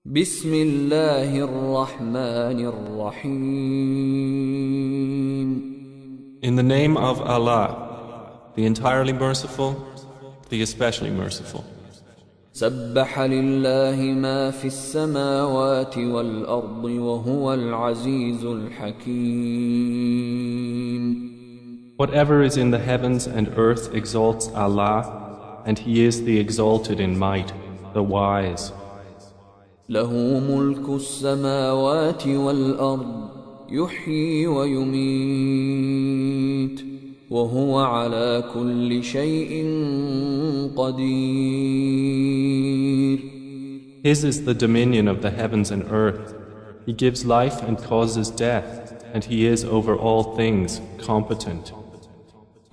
بسم الله الرحمن الرحيم. In the name of Allah, the entirely merciful, the especially merciful. سبح لله ما في السماوات والأرض وهو العزيز الحكيم. Whatever is in the heavens and earth exalts Allah, and He is the exalted in might, the wise. له ملك السماوات والأرض يحيي ويميت وهو على كل شيء قدير. His is the dominion of the heavens and earth. He gives life and causes death, and He is over all things competent.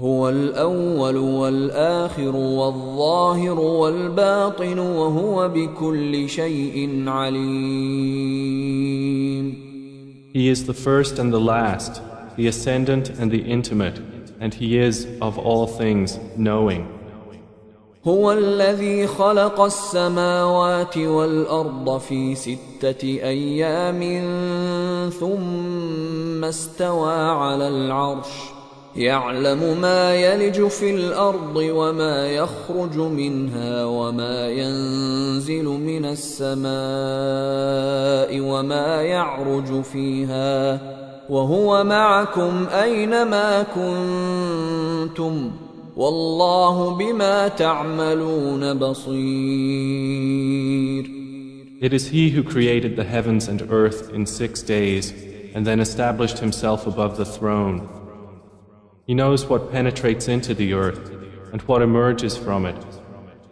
هو الأول والآخر والظاهر والباطن وهو بكل شيء عليم. He is the first and the last, the ascendant and the intimate, and He is of all things knowing. هو الذي خلق السماوات والأرض في 6 أيام ثم استوى على العرش يعلم ما يلج في الأرض وما يخرج منها وما ينزل من السماء وما يعرج فيها وهو معكم أينما كنتم والله بما تعملون بصير. It is He who created the heavens and earth in 6 days and then established Himself above the throne. He knows what penetrates into the earth and what emerges from it,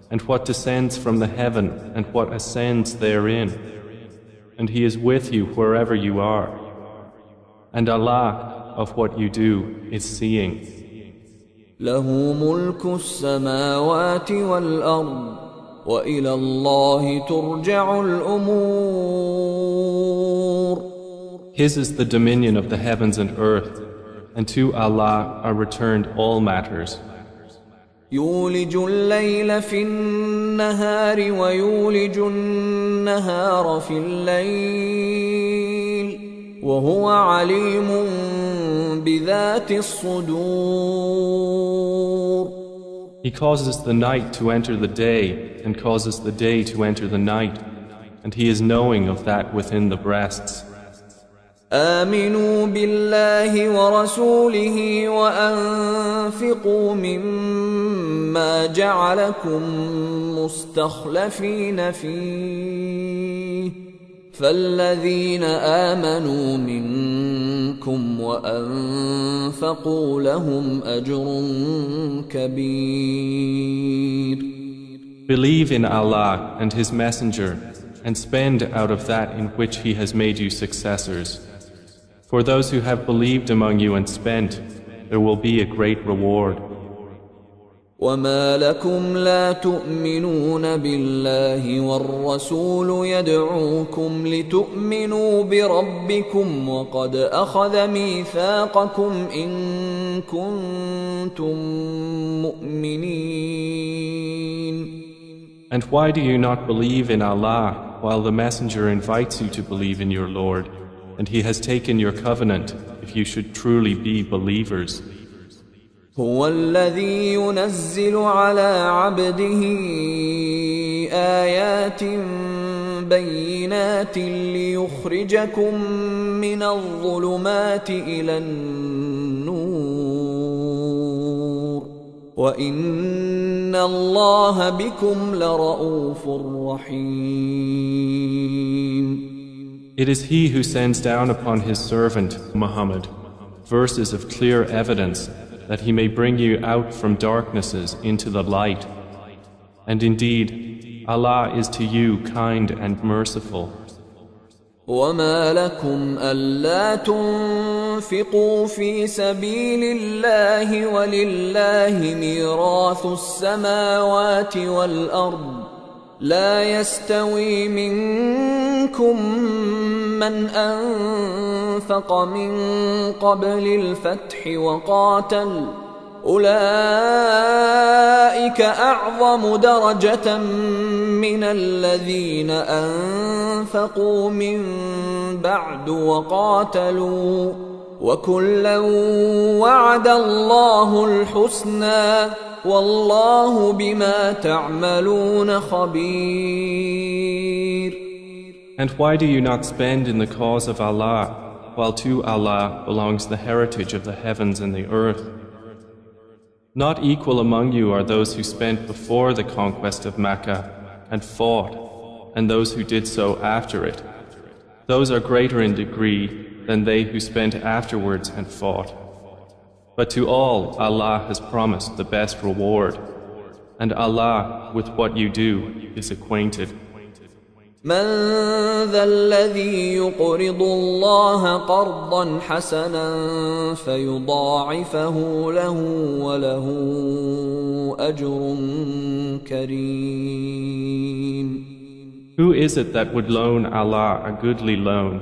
and what descends from the heaven and what ascends therein. And He is with you wherever you are. And Allah, of what you do, is seeing. له ملك السماوات والأرض وإلى الله ترجع الأمور. His is the dominion of the heavens and earth, and to Allah are returned all matters. يولج الليل في النهار ويولج النهار في الليل وهو عليم بذات الصدور. He causes the night to enter the day and causes the day to enter the night, and He is knowing of that within the breasts. آمنوا بالله ورسوله وأنفقوا مما جعلكم مستخلفين فيه فالذين آمنوا منكم وأنفقوا لهم أجر كبير. Believe in Allah and His Messenger and spend out of that in which He has made you successors. For those who have believed among you and spent, there will be a great reward. وما لكم لا تؤمنون بالله والرسول يدعوكم لتؤمنوا بربكم وقد أخذ ميثاقكم إن كنتم مؤمنين. And why do you not believe in Allah while the Messenger invites you to believe in your Lord, and He has taken your covenant if you should truly be believers? هو الذي ينزل على عبده آيات بينات ليخرجكم من الظلمات إلى النور وإن الله بكم لرؤوف رحيم. It is He who sends down upon His servant Muhammad verses of clear evidence that He may bring you out from darknesses into the light. And indeed, Allah is to you kind and merciful. وما لكم ألا تنفقوا في سبيل الله ولله ميراث السماوات والأرض لا يستوي منكم من أنفق من قبل الفتح أولئك أعظم درجة من الذين أنفقوا من بعد وقاتلوا وكلا وعد الله الحسنى والله بما تعملون خبير. And why do you not spend in the cause of Allah, while to Allah belongs the heritage of the heavens and the earth? Not equal among you are those who spent before the conquest of Mecca and fought, and those who did so after it. Those are greater in degree than they who spent afterwards and fought. But to all Allah has promised the best reward, and Allah with what you do is acquainted. من ذا الذي يقرض الله قرضا حسنا فيضاعفه له وله أجر كريم. Who is it that would loan Allah a goodly loan,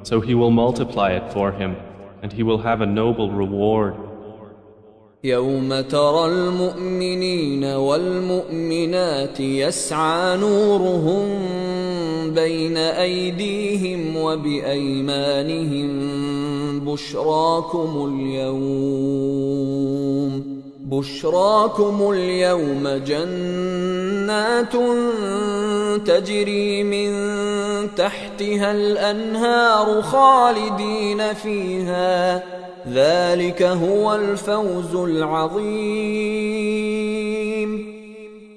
so He will multiply it for him, and he will have a noble reward? يوم ترى المؤمنين والمؤمنات يسعى نورهم بين أيديهم وبأيمانهم بشراكم اليوم جنات تجري من تحتها الأنهار خالدين فيها ذلك هو الفوز العظيم.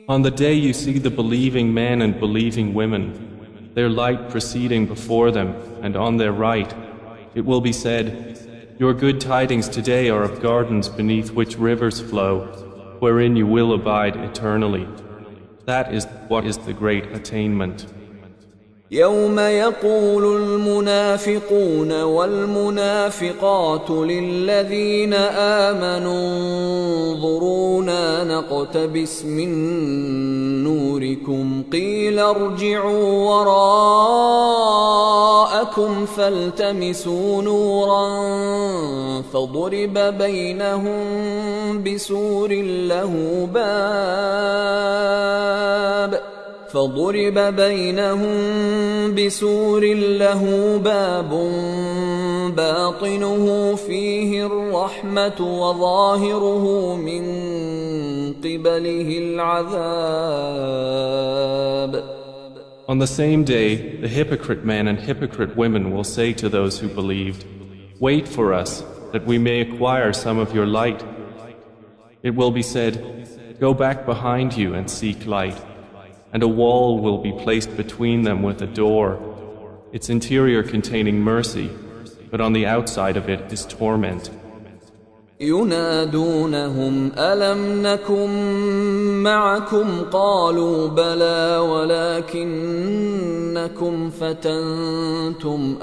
On the day you see the believing men and believing women, their light proceeding before them and on their right, it will be said, your good tidings today are of gardens beneath which rivers flow, wherein you will abide eternally. That is what is the great attainment. يوم يقول المنافقون والمنافقات للذين آمنوا انظرونا نقتبس من نوركم قيل ارجعوا وراءكم فالتمسوا نورا فضرب بينهم بسور له باب باطنه فيه الرحمة وظاهره من قبله العذاب. On the same day, the hypocrite men and hypocrite women will say to those who believed, wait for us, that we may acquire some of your light. It will be said, go back behind you and seek light. And a wall will be placed between them with a door, its interior containing mercy, but on the outside of it is torment. ينادونهم ألم نكن معكم قالوا بلى ولكنكم فتنتم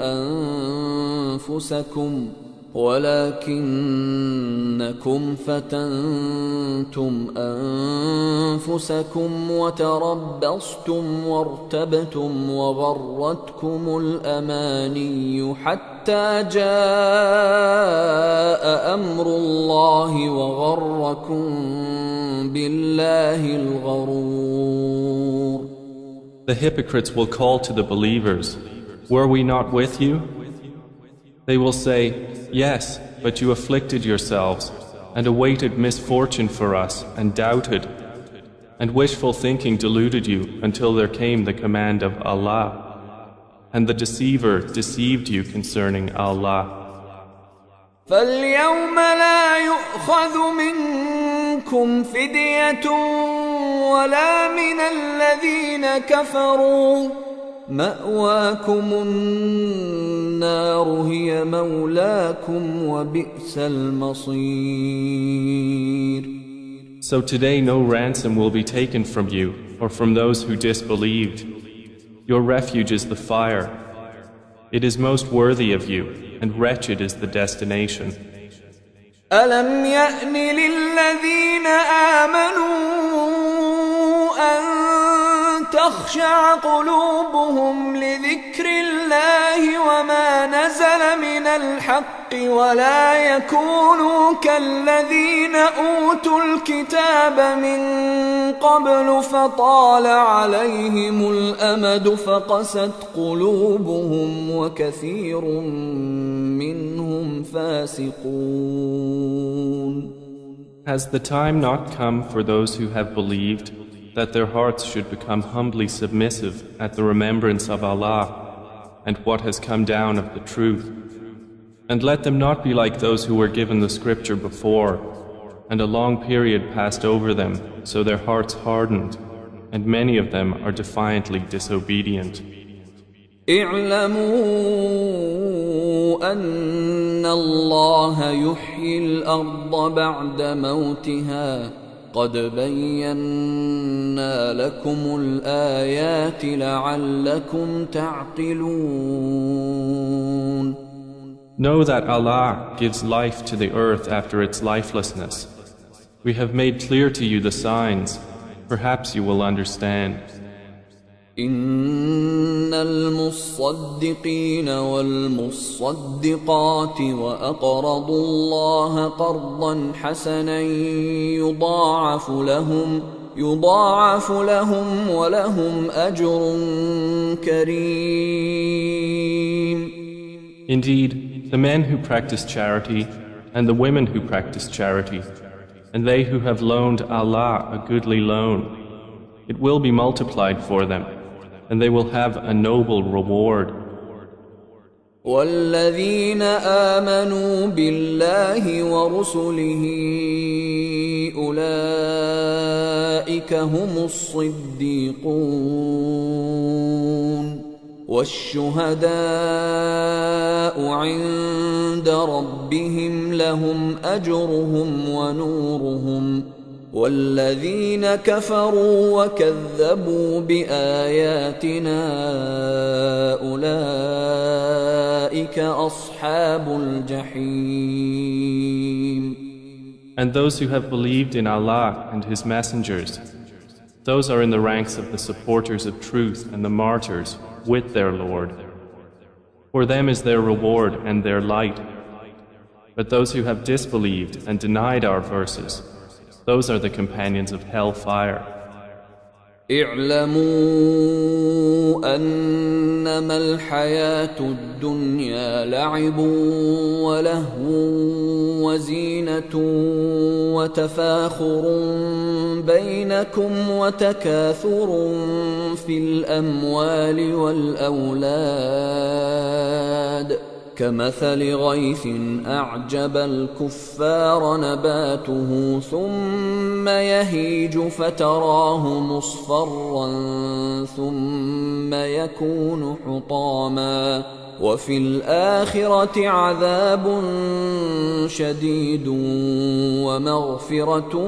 أنفسكم وتربصتم وارتبتم وغرتكم الأماني حتى جاء أمر الله وغركم بالله الغرور. The hypocrites will call to the believers, were we not with you? They will say, yes, but you afflicted yourselves and awaited misfortune for us and doubted, and wishful thinking deluded you until there came the command of Allah, and the deceiver deceived you concerning Allah. فَالْيَوْمَ لَا يُؤْخَذُ مِنْكُمْ فِدْيَةٌ وَلَا مِنَ الَّذِينَ كَفَرُوا مأواكم النار هي مولاكم وبئس المصير. So today no ransom will be taken from you or from those who disbelieved. Your refuge is the fire. It is most worthy of you, and wretched is the destination. ألم يأن للذين آمنوا أن تخشع قلوبهم لذكر الله وما نزل من الحق ولا يكونوا كالذين أوتوا الكتاب من قبل فطال عليهم الأمد فقست قلوبهم وكثير منهم فاسقون. Has the time not come for those who have believed that their hearts should become humbly submissive at the remembrance of Allah and what has come down of the truth? And let them not be like those who were given the scripture before, and a long period passed over them, so their hearts hardened, and many of them are defiantly disobedient. اعلموا أن الله يحيي الأرض بعد موتها قد بينا لكم الآيات لعلكم تعقلون. Know that Allah gives life to the earth after its lifelessness. We have made clear to you the signs. Perhaps you will understand. إن المصدقين والمصدقات وأقرضوا الله قرضا حسنا يضاعف لهم ولهم أجر كريم. Indeed, the men who practice charity and the women who practice charity, and they who have loaned Allah a goodly loan, it will be multiplied for them, and they will have a noble reward. والذين آمنوا بالله ورسله أولئك هم الصديقون والشهداء عند ربهم لهم أجرهم ونورهم والذين كفروا وكذبوا بآياتنا أولئك أصحاب الجحيم. And those who have believed in Allah and His messengers, those are in the ranks of the supporters of truth and the martyrs with their Lord. For them is their reward and their light. But those who have disbelieved and denied our verses, those are the companions of hellfire. اعلموا أنما الحياة الدنيا لعب ولهو وزينة وتفاخر بينكم وتكاثر في الأموال والأولاد كمثل غيث أعجب الكفار نباته ثم يهيج فتراه مصفرا ثم يكون حطاما وفي الآخرة عذاب شديد ومغفرة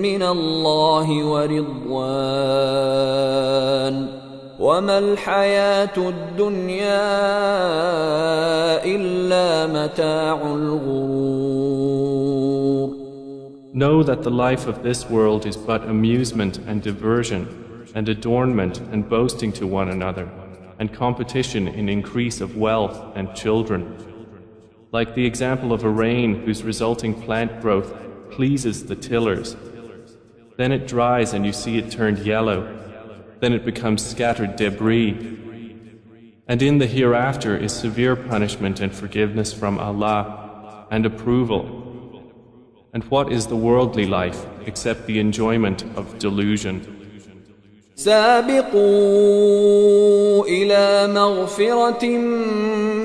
من الله ورضوان وما الحياة الدنيا إلا متاع الغرور. Know that the life of this world is but amusement and diversion and adornment and boasting to one another and competition in increase of wealth and children. Like the example of a rain whose resulting plant growth pleases the tillers. Then it dries and you see it turned yellow. Then it becomes scattered debris. And in the hereafter is severe punishment and forgiveness from Allah and approval. And what is the worldly life except the enjoyment of delusion? سابقوا إلى مغفرة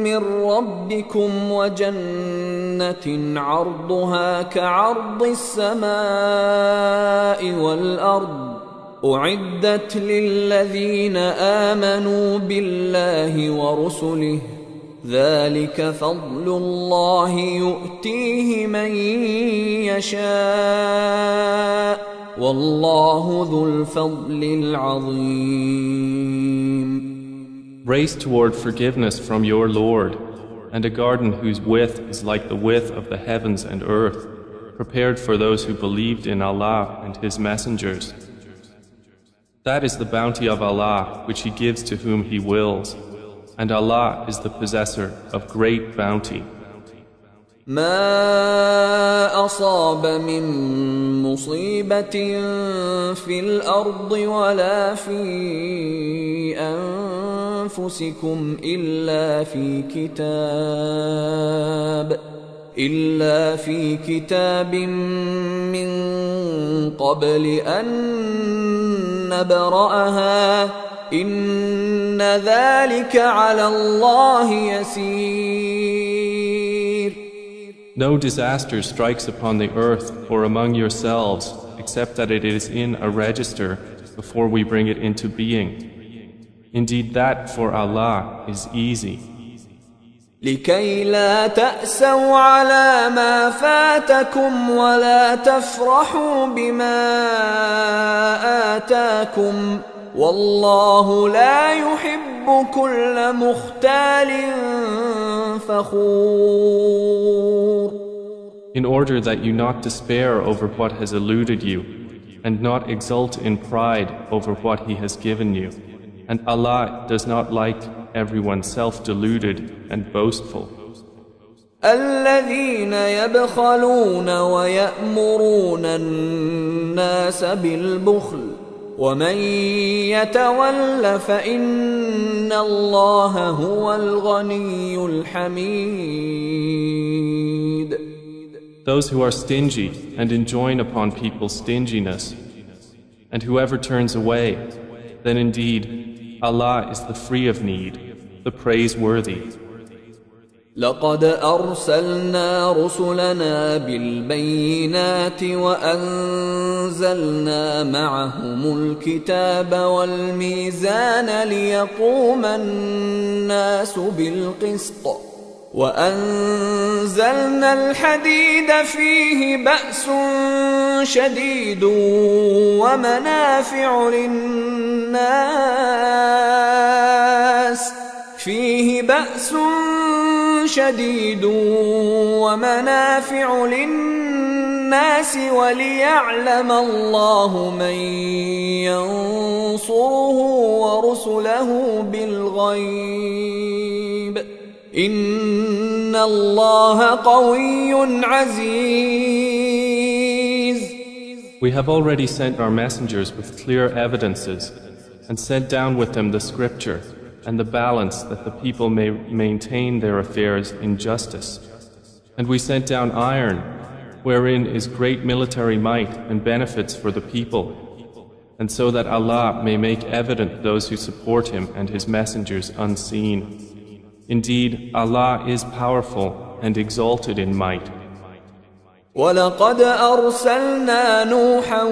من ربكم وجنة عرضها كعرض السماء والأرض أعدت للذين آمنوا بالله ورسله ذلك فضل الله يؤتيه من يشاء والله ذو الفضل العظيم. Race toward forgiveness from your Lord, and a garden whose width is like the width of the heavens and earth, prepared for those who believed in Allah and His messengers. That is the bounty of Allah which He gives to whom He wills, and Allah is the possessor of great bounty. ما أصاب من مصيبة في الأرض ولا في أنفسكم إلا في كتاب من قبل أن نبرأها إن ذلك على الله يسير. No disaster strikes upon the earth or among yourselves except that it is in a register before we bring it into being. Indeed, that for Allah is easy. لكي لا تأسوا على ما فاتكم ولا تفرحوا بما آتاكم والله لا يحب كل مختال فخور. In order that you not despair over what has eluded you and not exult in pride over what He has given you. And Allah does not like everyone self-deluded and boastful. الذين يبخلون ويأمرون الناس بالبخل ومن يتول فإن الله هو الغني الحميد. Those who are stingy and enjoin upon people stinginess, and whoever turns away, then indeed Allah is the free of need, the praiseworthy. لقد أرسلنا رسلنا بالبينات وأنزلنا معهم الكتاب والميزان ليقوم الناس بالقسط وأنزلنا الحديد فيه بأس شديد ومنافع للناس وليعلم الله من ينصره ورسله بالغيب إن الله قوي عزيز. We have already sent our messengers with clear evidences and sent down with them the scripture and the balance that the people may maintain their affairs in justice. And we sent down iron, wherein is great military might and benefits for the people, and so that Allah may make evident those who support Him and His messengers unseen. Indeed, Allah is powerful and exalted in might. ولقد أرسلنا نوحا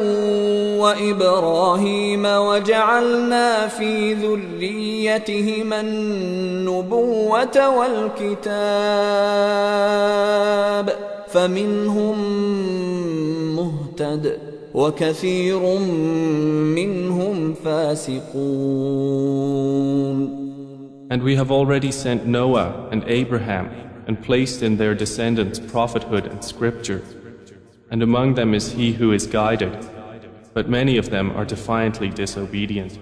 وإبراهيم وجعلنا في ذريتهما النبوة والكتاب فمنهم مهتد وكثير منهم فاسقون. And we have already sent Noah and Abraham and placed in their descendants prophethood and scripture. And among them is he who is guided, but many of them are defiantly disobedient.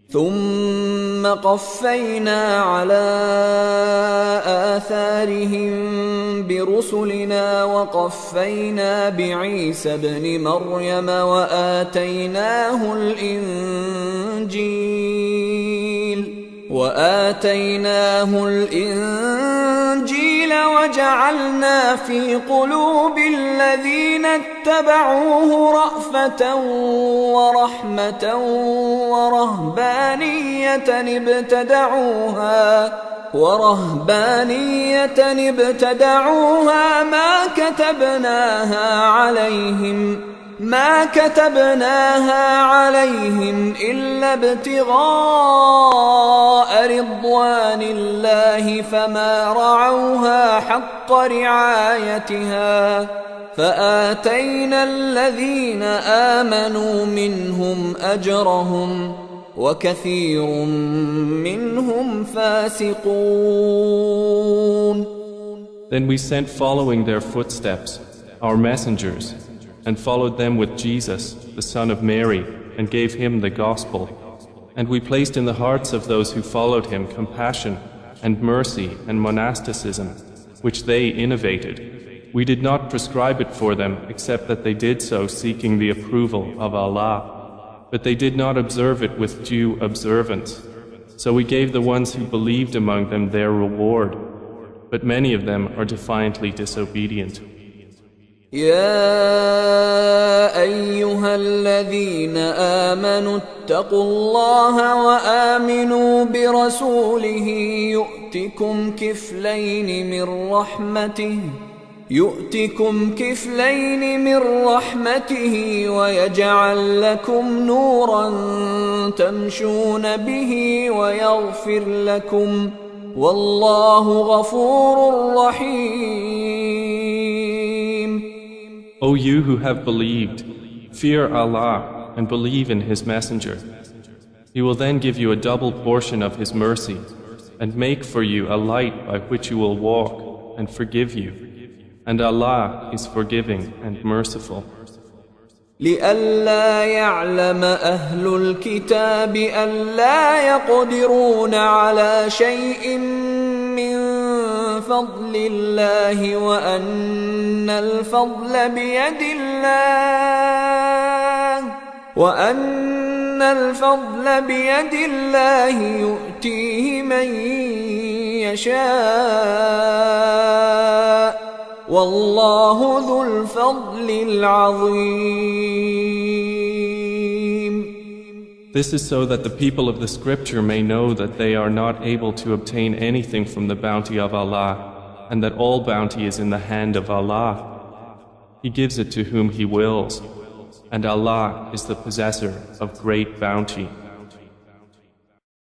ثم قفينا على آثارهم برسلنا وقفينا بعيسى ابن مريم وآتيناه الإنجيل وجعلنا في قلوب الذين اتبعوه رأفة ورحمة ورهبانية ابتدعوها ما كتبناها عليهم إلا ابتغاء رضوان الله فما رعوها حق رعايتها فآتينا الذين آمنوا منهم أجرهم وكثير منهم فاسقون. Then we sent following their footsteps our messengers and followed them with Jesus, the son of Mary, and gave him the gospel. And we placed in the hearts of those who followed him compassion and mercy and monasticism, which they innovated. We did not prescribe it for them except that they did so seeking the approval of Allah. But they did not observe it with due observance. So we gave the ones who believed among them their reward. But many of them are defiantly disobedient. يا أيها الذين آمنوا اتقوا الله وآمنوا برسوله يؤتكم كفلين من رحمته ويجعل لكم نورا تمشون به ويغفر لكم والله غفور رحيم. O you who have believed, fear Allah and believe in His Messenger. He will then give you a double portion of His mercy and make for you a light by which you will walk and forgive you. And Allah is forgiving and merciful. لئلا يعلم أهل الكتاب ألا يقدرون على شيء من فضل الله وأن الفضل بيد الله يؤتيه من يشاء والله ذو الفضل العظيم. This is so that the people of the scripture may know that they are not able to obtain anything from the bounty of Allah, and that all bounty is in the hand of Allah. He gives it to whom He wills, and Allah is the possessor of great bounty.